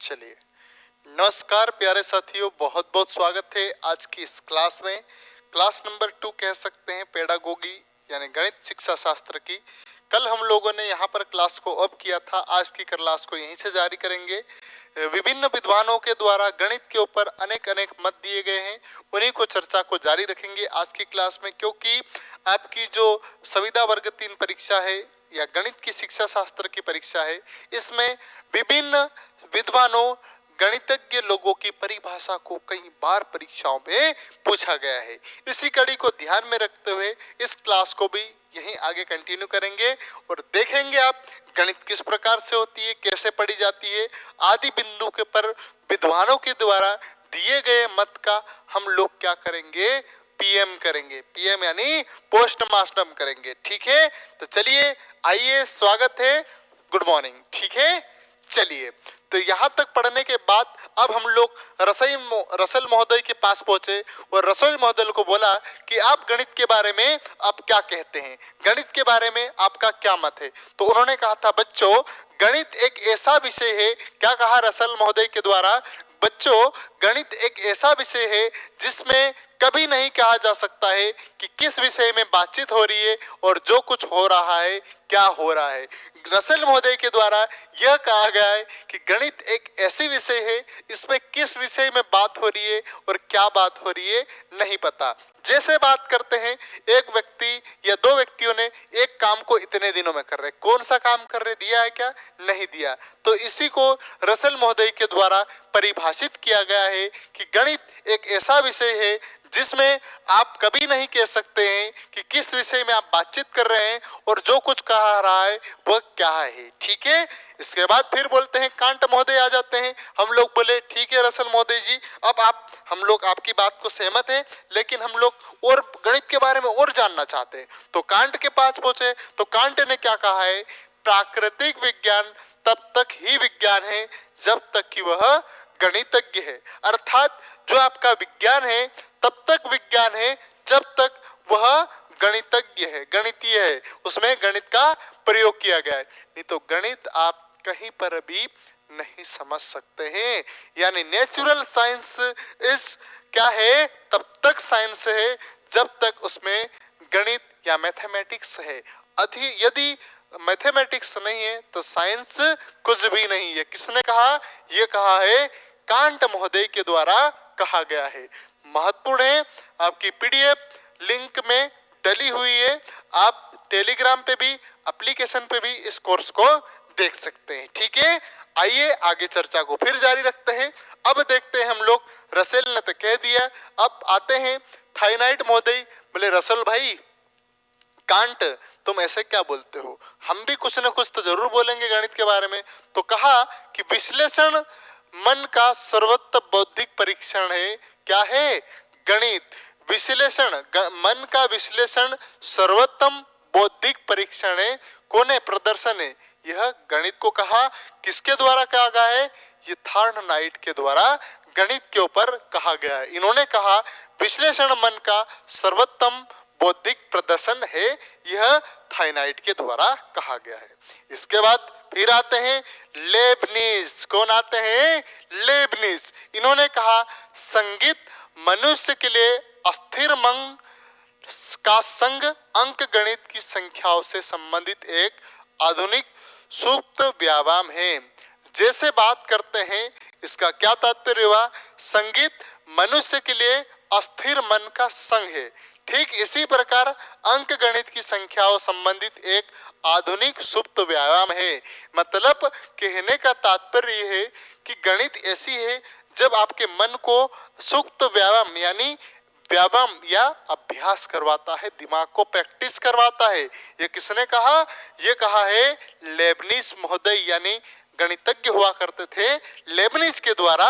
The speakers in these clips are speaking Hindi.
चलिए, नमस्कार प्यारे साथियों, बहुत बहुत स्वागत है आज की इस क्लास में। क्लास नंबर 2 कह सकते हैं, पेडागोगी यानी गणित शिक्षा शास्त्र की। कल हम लोगों ने यहाँ पर क्लास को ऑफ किया था, आज की क्लास को यहीं से जारी करेंगे। विभिन्न विद्वानों के द्वारा गणित के ऊपर अनेक अनेक मत दिए गए हैं, उन्हीं को चर्चा को जारी रखेंगे आज की क्लास में। क्योंकि आपकी जो संविदा वर्ग 3 परीक्षा है या गणित की शिक्षा शास्त्र की परीक्षा है, इसमें विभिन्न विद्वानों गणितज्ञ लोगों की परिभाषा को कई बार परीक्षाओं में पूछा गया है। इसी कड़ी को ध्यान में रखते हुए इस क्लास को भी यहीं आगे कंटिन्यू करेंगे और देखेंगे आप गणित किस प्रकार से होती है, कैसे पढ़ी जाती है, आदि बिंदु के पर विद्वानों के द्वारा दिए गए मत का हम लोग क्या करेंगे, पीएम करेंगे। पीएम यानी पोस्टमार्टम करेंगे। ठीक है, तो चलिए आइए, स्वागत है, गुड मॉर्निंग। ठीक है, चलिए, तो यहाँ तक पढ़ने के बाद अब हम लोग रसल महोदय के पास पहुंचे और रसल महोदय को बोला कि आप गणित के बारे में आप क्या कहते हैं, गणित के बारे में आपका क्या मत है। तो उन्होंने कहा था, बच्चों गणित एक ऐसा विषय है, क्या कहा रसल महोदय के द्वारा, बच्चों गणित एक ऐसा विषय है जिसमें कभी नहीं कहा जा सकता है कि किस विषय में बातचीत हो रही है और जो कुछ हो रहा है क्या हो रहा है। रसल महोदय के द्वारा यह कहा गया है कि गणित एक ऐसी विषय है, इसमें किस विषय में बात हो रही है और क्या बात हो रही है नहीं पता। जैसे बात करते हैं, एक व्यक्ति या दो व्यक्तियों ने एक काम को इतने दिनों में कर रहे, कौन सा काम कर रहे, दिया है क्या, नहीं दिया, तो इसी को रसल महोदय के द्वारा परिभाषित किया गया है कि गणित एक ऐसा विषय है जिसमें आप कभी नहीं कह सकते हैं कि किस विषय में आप बातचीत कर रहे हैं और जो कुछ कहा रहा है वह क्या है। ठीक है, इसके बाद फिर बोलते हैं कांट महोदय आ जाते हैं। हम लोग बोले ठीक है रसल महोदय जी, अब हम लोग आपकी बात को सहमत हैं, लेकिन हम लोग और गणित के बारे में और जानना चाहते हैं। तो कांट के पास पहुंचे तो कांट ने क्या कहा है, प्राकृतिक विज्ञान तब तक ही विज्ञान है जब तक कि वह गणितज्ञ है। अर्थात जो आपका विज्ञान है तब तक विज्ञान है जब तक वह गणितज्ञ है, गणितीय है, उसमें गणित का प्रयोग किया गया है। नहीं तो गणित आप कहीं पर भी नहीं समझ सकते हैं। यानी नेचुरल साइंस इस क्या है, तब तक साइंस है जब तक उसमें गणित या मैथमेटिक्स है। यदि मैथमेटिक्स नहीं है तो साइंस कुछ भी नहीं है। किसने कहा, यह कहा है कांट महोदय के द्वारा कहा गया है। महत्वपूर्ण है, आपकी पीडीएफ लिंक में डली हुई है, आप टेलीग्राम पे भी, एप्लीकेशन पे भी इस कोर्स को देख सकते हैं। ठीक है, आइए आगे चर्चा को फिर जारी रखते हैं। अब देखते हैं हम लोग, रसेल ने तो कह दिया, अब आते हैं थाइनाइट महोदय। बोले रसल भाई, कांट तुम ऐसे क्या बोलते हो, हम भी कुछ न कुछ तो जरूर बोलेंगे गणित के बारे में। तो कहा कि विश्लेषण मन का सर्वोत्तम बौद्धिक परीक्षण है। क्या है, गणित विश्लेषण, मन का विश्लेषण सर्वोत्तम बौद्धिक परीक्षण है। कौन है, प्रदर्शन है, यह गणित को कहा। किसके द्वारा कहा गया है, ये थार्नडाइट के द्वारा गणित के ऊपर कहा गया है। इन्होंने कहा विश्लेषण मन का सर्वोत्तम बौद्धिक प्रदर्शन है, यह थाइनाइट के द्वारा कहा गया है। इसके बाद फिर आते हैं लेबनिज। कौन आते हैं, लेबनिज। इन्होंने कहा संगीत मनुष्य के लिए अस्थिर मन का संग अंक गणित की संख्याओं से संबंधित एक आधुनिक सूक्त व्यायाम है। जैसे बात करते हैं, इसका क्या तात्पर्य हुआ, संगीत मनुष्य के लिए अस्थिर मन का संग है, ठीक इसी प्रकार अंक गणित की संख्याओं संबंधित एक आधुनिक सुप्त व्यायाम है। मतलब कहने का तात्पर्य है कि गणित ऐसी है जब आपके मन को सुप्त व्यायाम यानी व्यायाम या अभ्यास करवाता है, दिमाग को प्रैक्टिस करवाता है। ये किसने कहा, ये कहा है लेबनिज महोदय, यानी गणितज्ञ हुआ करते थे, लेबनिज के द्वारा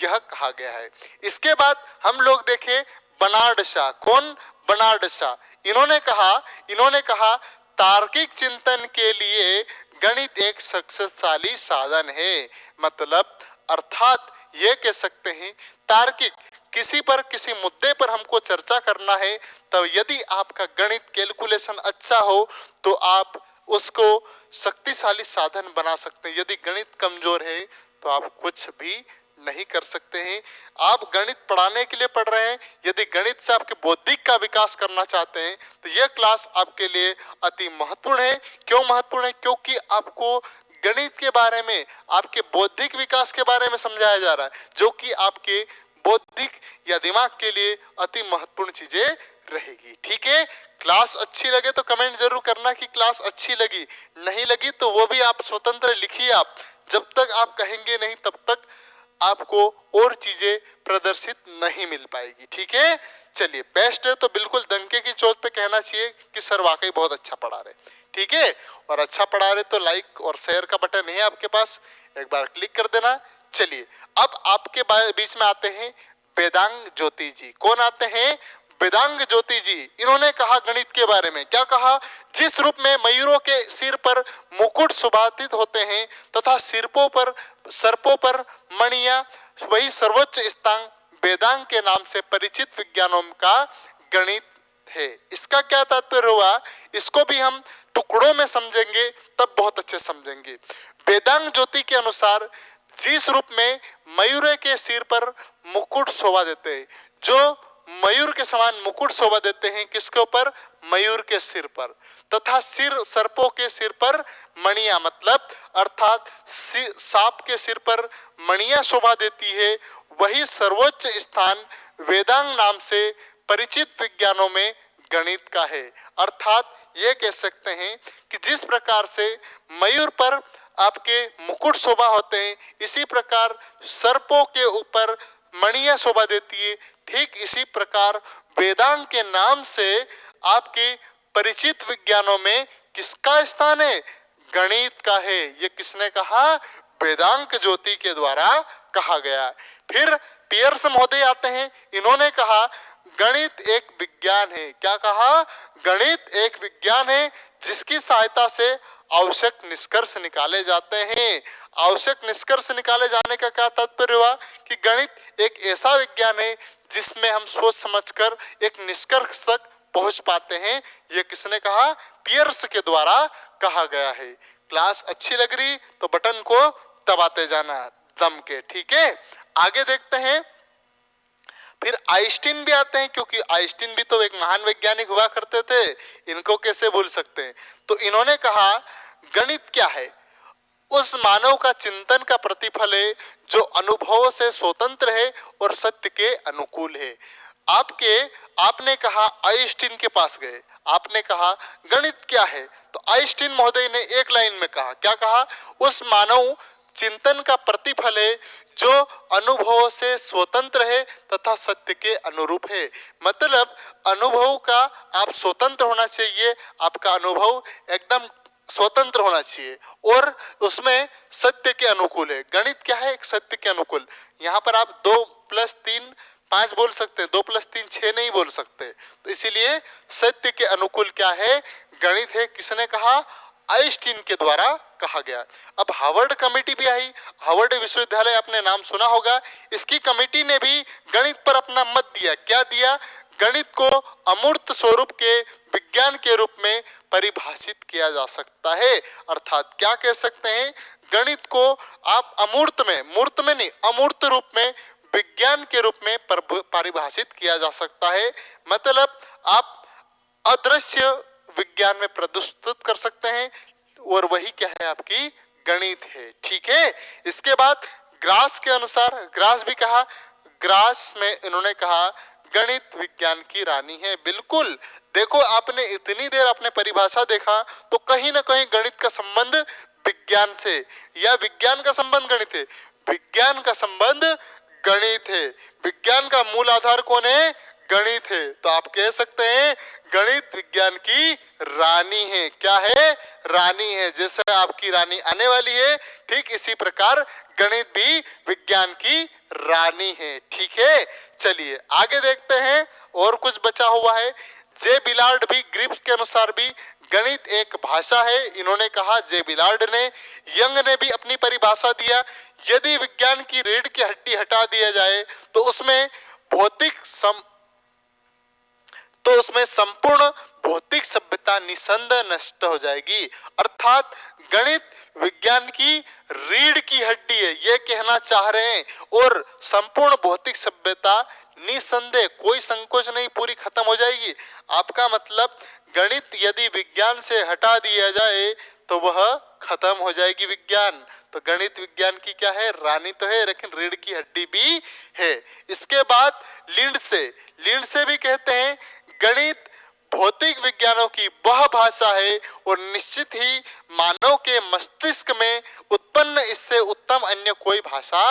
यह कहा गया है। इसके बाद हम लोग देखें बर्नार्ड शॉ। कौन, बर्नार्ड शॉ। इन्होंने कहा तार्किक चिंतन के लिए गणित एक शक्तिशाली साधन है। मतलब अर्थात ये कह सकते हैं तार्किक, किसी पर किसी मुद्दे पर हमको चर्चा करना है, तो यदि आपका गणित कैलकुलेशन अच्छा हो तो आप उसको शक्तिशाली साधन बना सकते हैं। यदि गणित कमजोर है तो आप कुछ भी नहीं कर सकते हैं। आप गणित पढ़ाने के लिए पढ़ रहे हैं, यदि गणित से आपके बौद्धिक का विकास करना चाहते हैं तो यह क्लास आपके लिए अति महत्वपूर्ण है। क्यों महत्वपूर्ण है? क्योंकि आपको गणित के बारे में, आपके बौद्धिक विकास के बारे में समझाया जा रहा है, जो कि आपके बौद्धिक या दिमाग के लिए अति महत्वपूर्ण चीजें रहेगी। ठीक है, क्लास अच्छी लगे तो कमेंट जरूर करना कि क्लास अच्छी लगी, नहीं लगी तो वो भी आप स्वतंत्र लिखिए। आप जब तक आप कहेंगे नहीं तब तक आपको और चीजें प्रदर्शित नहीं मिल पाएगी। ठीक है, चलिए बेस्ट है तो बिल्कुल डंके की चोट पे कहना चाहिए कि सर वाकई बहुत अच्छा पढ़ा रहे। ठीक है, और अच्छा पढ़ा रहे तो लाइक और शेयर का बटन है आपके पास, एक बार क्लिक कर देना। चलिए अब आपके बीच में आते हैं वेदांग ज्योति जी। कौन आते हैं? वेदांग ज्योति जी। इन्होंने कहा गणित के बारे में, क्या कहा? जिस रूप में मयूरों के सिर पर मुकुट सुभाषित होते हैं तथा सर्पों पर मणियां, वही सर्वोच्च स्थान वेदांग के नाम से परिचित विज्ञानों का गणित है। इसका क्या तात्पर्य हुआ? इसको भी हम टुकड़ों में समझेंगे तब बहुत अच्छे समझेंगे। वेदांग ज्योति के अनुसार जिस रूप में मयूर के सिर पर मुकुट शोभा देते हैं, जो मयूर के समान मुकुट शोभा देते हैं, किसके ऊपर? मयूर के सिर पर, तथा सर्पों के सिर पर मणियां, मतलब अर्थात सांप के सिर पर मणियां शोभा देती है, वही सर्वोच्च स्थान वेदांग नाम से परिचित विज्ञानों में गणित का है। अर्थात ये कह सकते हैं कि जिस प्रकार से मयूर पर आपके मुकुट शोभा होते हैं, इसी प्रकार सर्पों के ऊपर मणियां शोभा देती है। ठीक इसी प्रकार वेदांग के नाम से आपके परिचित विज्ञानों में किसका स्थान है? गणित का है। ये किसने कहा? वेदांग ज्योति के द्वारा कहा गया। फिर पियर्स महोदय आते हैं, इन्होंने कहा गणित एक विज्ञान है। क्या कहा? गणित एक विज्ञान है जिसकी सहायता से आवश्यक निष्कर्ष निकाले जाते हैं। आवश्यक निष्कर्ष निकाले जाने का क्या तात्पर्य हुआ? कि गणित एक ऐसा विज्ञान है जिसमें हम सोच समझकर एक निष्कर्ष तक पहुंच पाते हैं। यह किसने कहा? पियर्स के द्वारा कहा गया है। क्लास अच्छी लग रही तो बटन को दबाते जाना दम के। ठीक है, आगे देखते हैं। फिर आइंस्टीन भी आते हैं, क्योंकि आइंस्टीन भी तो एक महान वैज्ञानिक हुआ करते थे, इनको कैसे भूल सकते हैं। तो इन्होंने कहा गणित क्या है? उस मानव का चिंतन का प्रतिफल है जो अनुभव से स्वतंत्र है और सत्य के अनुकूल है। आपने कहा आइंस्टीन के पास गए, आपने कहा गणित क्या है, तो आइंस्टीन महोदय ने एक लाइन में कहा, क्या कहा? उस मानव चिंतन का प्रतिफल है जो अनुभव से स्वतंत्र है तथा सत्य के अनुरूप है। मतलब अनुभव का आप स्वतंत्र होना चाहिए, आपका अनुभव एकदम स्वतंत्र होना चाहिए और उसमें सत्य के अनुकूल है। गणित क्या है? एक सत्य के अनुकूल। यहाँ पर आप 2 + 3 5 बोल सकते हैं, 2 + 3 6 नहीं बोल सकते। तो इसीलिए सत्य के अनुकूल क्या है? गणित है। किसने कहा? आइंस्टीन के द्वारा कहा गया। अब हार्वर्ड कमेटी भी आई। हार्वर्ड विश्वविद्यालय आपने नाम सुना होगा। इसकी कमेटी ने भी गणित पर अपना मत दिया। क्या दिया? गणित को अमूर्त स्वरूप के विज्ञान के रूप में परिभाषित किया जा सकता है। अर्थात क्या कह सकते हैं? गणित को आप मूर्त में नहीं, अमूर्त रूप में विज्ञान के रूप में परिभाषित किया जा सकता है। मतलब आप अदृश्य विज्ञान में प्रस्तुत कर सकते हैं और वही क्या है? आपकी गणित है। ठीक है, इसके बाद ग्रास के अनुसार, ग्रास भी कहा, ग्रास में इन्होंने कहा गणित विज्ञान की रानी है। बिल्कुल, देखो आपने इतनी देर आपने परिभाषा देखा तो कहीं ना कहीं गणित का संबंध विज्ञान से, या विज्ञान का संबंध गणित है। विज्ञान का संबंध गणित है। विज्ञान का मूल आधार कौन है? गणित है। तो आप कह सकते हैं गणित विज्ञान की रानी है। क्या है? रानी है। जैसे आपकी रानी आने वाली है, ठीक इसी प्रकार गणित भी विज्ञान की रानी है। ठीक है, चलिए आगे देखते हैं और कुछ बचा हुआ है। जे बिलार्ड भी, ग्रिप्स के अनुसार भी गणित एक भाषा है। इन्होंने कहा, जे बिलार्ड ने, यंग ने भी अपनी परिभाषा दिया, यदि विज्ञान की रीढ़ की हड्डी हटा दिया जाए तो उसमें संपूर्ण भौतिक सभ्यता निसंदेह नष्ट हो जाएगी। अर्थात गणित विज्ञान की रीढ़ की हड्डी है, ये कहना चाह रहे हैं। और संपूर्ण भौतिक सभ्यता निसंदेह, कोई संकोच नहीं, पूरी खत्म हो जाएगी। आपका मतलब गणित यदि विज्ञान से हटा दिया जाए तो वह खत्म हो जाएगी विज्ञान। तो गणित विज्ञान की क्या है, रानी तो है लेकिन रीढ़ की हड्डी भी है। इसके बाद लिंडसे भी कहते हैं गणित भौतिक विज्ञानों की वह भाषा है और निश्चित ही मानव के मस्तिष्क में उत्पन्न इससे उत्तम अन्य कोई भाषा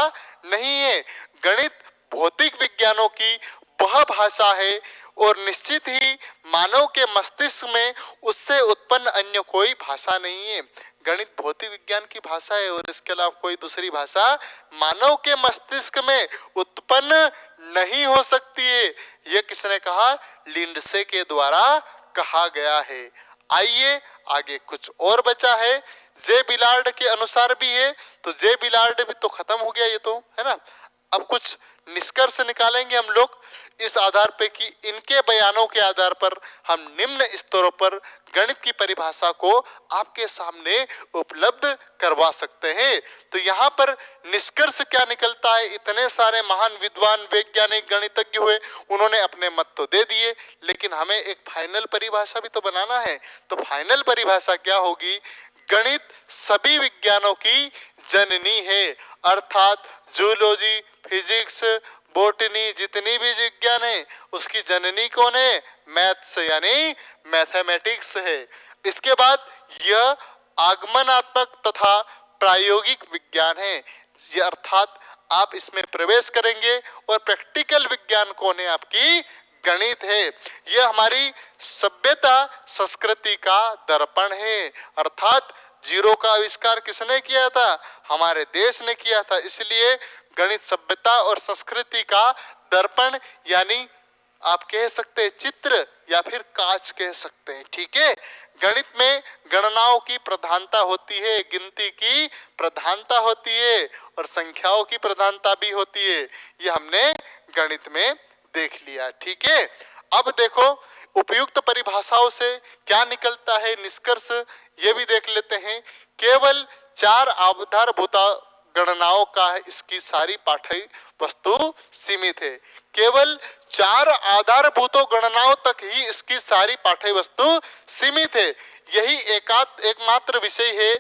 नहीं है। गणित भौतिक विज्ञानों की वह भाषा है और निश्चित ही मानव के मस्तिष्क में उससे उत्पन्न अन्य कोई भाषा नहीं है। गणित भौतिक विज्ञान की भाषा है और इसके अलावा कोई दूसरी भाषा मानव के मस्तिष्क में उत्पन्न नहीं हो सकती है। यह किसने कहा, लिंडसे के द्वारा कहा गया है। आइए आगे कुछ और बचा है, जे बिलार्ड के अनुसार भी है। तो जे बिलार्ड भी तो खत्म हो गया, ये तो है ना। अब कुछ निष्कर्ष निकालेंगे हम लोग इस आधार पे कि इनके बयानों के आधार पर हम निम्न स्तरों पर गणित की परिभाषा को आपके सामने उपलब्ध करवा सकते हैं। तो यहाँ पर निष्कर्ष क्या निकलता है, इतने सारे महान विद्वान वैज्ञानिक गणितज्ञ हुए, उन्होंने अपने मत तो दे दिए, लेकिन हमें एक फाइनल परिभाषा भी तो बनाना है। तो फाइनल परिभाषा क्या होगी, गणित सभी विज्ञानों की जननी है। अर्थात जूलॉजी, फिजिक्स, बोटनी, जितनी भी विज्ञान है उसकी जननी कौन है, मैथ्स यानी मैथमेटिक्स है। इसके बाद यह आगमनात्मक तथा प्रायोगिक विज्ञान है, ये अर्थात आप इसमें प्रवेश करेंगे और प्रैक्टिकल विज्ञान कौन है, आपकी गणित है। यह हमारी सभ्यता संस्कृति का दर्पण है। अर्थात जीरो का आविष्कार किसने किया था, हमारे देश ने किया था। इसलिए गणित सभ्यता और संस्कृति का दर्पण यानी आप कह सकते हैं चित्र या फिर कांच कह सकते हैं, ठीक है। गणित में गणनाओं की प्रधानता होती है, गिनती की प्रधानता होती है और संख्याओं की प्रधानता भी होती है। ये हमने गणित में देख लिया, ठीक है। अब देखो उपयुक्त परिभाषाओं से क्या निकलता है निष्कर्ष, ये भी देख लेते हैं। केवल 4 आधारभूत गणनाओं का इसकी सारी पाठ्य वस्तु सीमित है। केवल 4 आधारभूत गणनाओं तक ही इसकी सारी पाठ्य वस्तु सीमित है। यही एकमात्र विषय है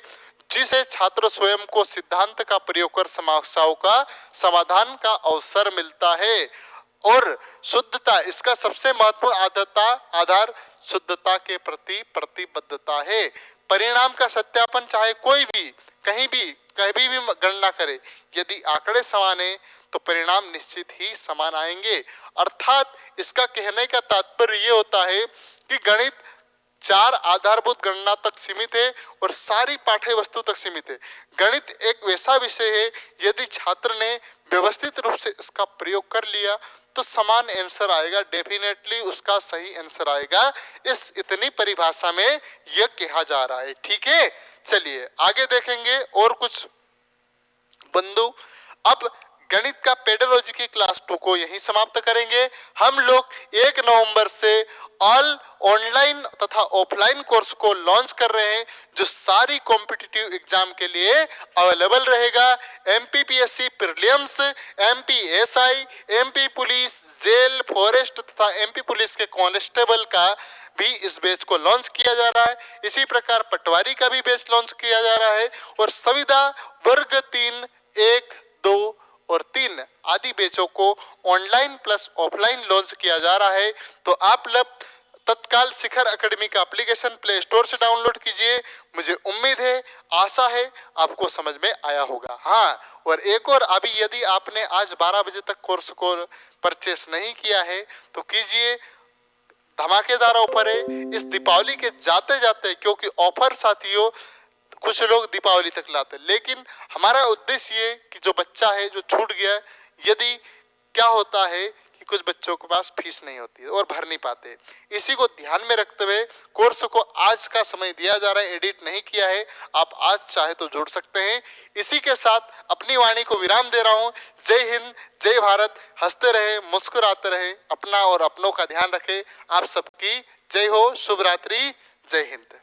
जिसे छात्र स्वयं को सिद्धांत का प्रयोग कर समस्याओं का समाधान का अवसर मिलता है। और शुद्धता, इसका सबसे महत्वपूर्ण आधार शुद्धता के प्रति प्रतिबद्धता है। परिणाम का सत्यापन चाहे कोई भी कहीं भी गणना करे, यदि आंकड़े समान है तो परिणाम निश्चित ही समान आएंगे। अर्थात इसका कहने का तात्पर्य ये होता है कि गणित 4 आधारभूत गणना तक सीमित है और सारी पाठ्य वस्तु तक सीमित है। गणित एक वैसा विषय है, यदि छात्र ने व्यवस्थित रूप से इसका प्रयोग कर लिया तो समान आंसर आएगा, डेफिनेटली उसका सही आंसर आएगा। इस इतनी परिभाषा में यह कहा जा रहा है, ठीक है। चलिए आगे देखेंगे और कुछ बंधु। अब गणित का पेडोलॉजी की क्लास 2 को यहीं समाप्त करेंगे। हम लोग 1 नवंबर से ऑल ऑनलाइन तथा ऑफलाइन कोर्स को लॉन्च कर रहे हैं, जो सारी कॉम्पिटिटिव एग्जाम के लिए अवेलेबल रहेगा। MPPSC prelims, MPSI, MP police, jail, forest तथा एमपी पुलिस के कांस्टेबल का भी इस बैच को लॉन्च किया जा रहा है। इसी प्रकार पटवारी का भी बैच लॉन्च किया जा रहा है और संविदा वर्ग 3, 1, 2 और 3 आदि बैचों को ऑनलाइन प्लस ऑफलाइन लॉन्च किया जा रहा है। तो आप लोग तत्काल शिखर एकेडमी का एप्लीकेशन प्ले स्टोर से डाउनलोड कीजिए। मुझे उम्मीद है, आशा है आपको समझ में आया होगा। हाँ, और एक और, अभी यदि आपने आज 12 बजे तक कोर्स को परचेस नहीं किया है तो कीजिए, धमाकेदार ऑफर है इस दीपावली के जाते जाते, क्योंकि ऑफर साथियों कुछ लोग दीपावली तक लाते, लेकिन हमारा उद्देश्य ये कि जो बच्चा है जो छूट गया, यदि क्या होता है कि कुछ बच्चों के पास फीस नहीं होती है और भर नहीं पाते। इसी को ध्यान में रखते हुए कोर्स को आज का समय दिया जा रहा है, एडिट नहीं किया है, आप आज चाहे तो जुड़ सकते हैं। इसी के साथ अपनी वाणी को विराम दे रहा हूं। जय हिंद, जय भारत। हंसते रहे, मुस्कुराते रहे, अपना और अपनों का ध्यान रखें। आप सबकी जय हो। शुभ रात्रि। जय हिंद।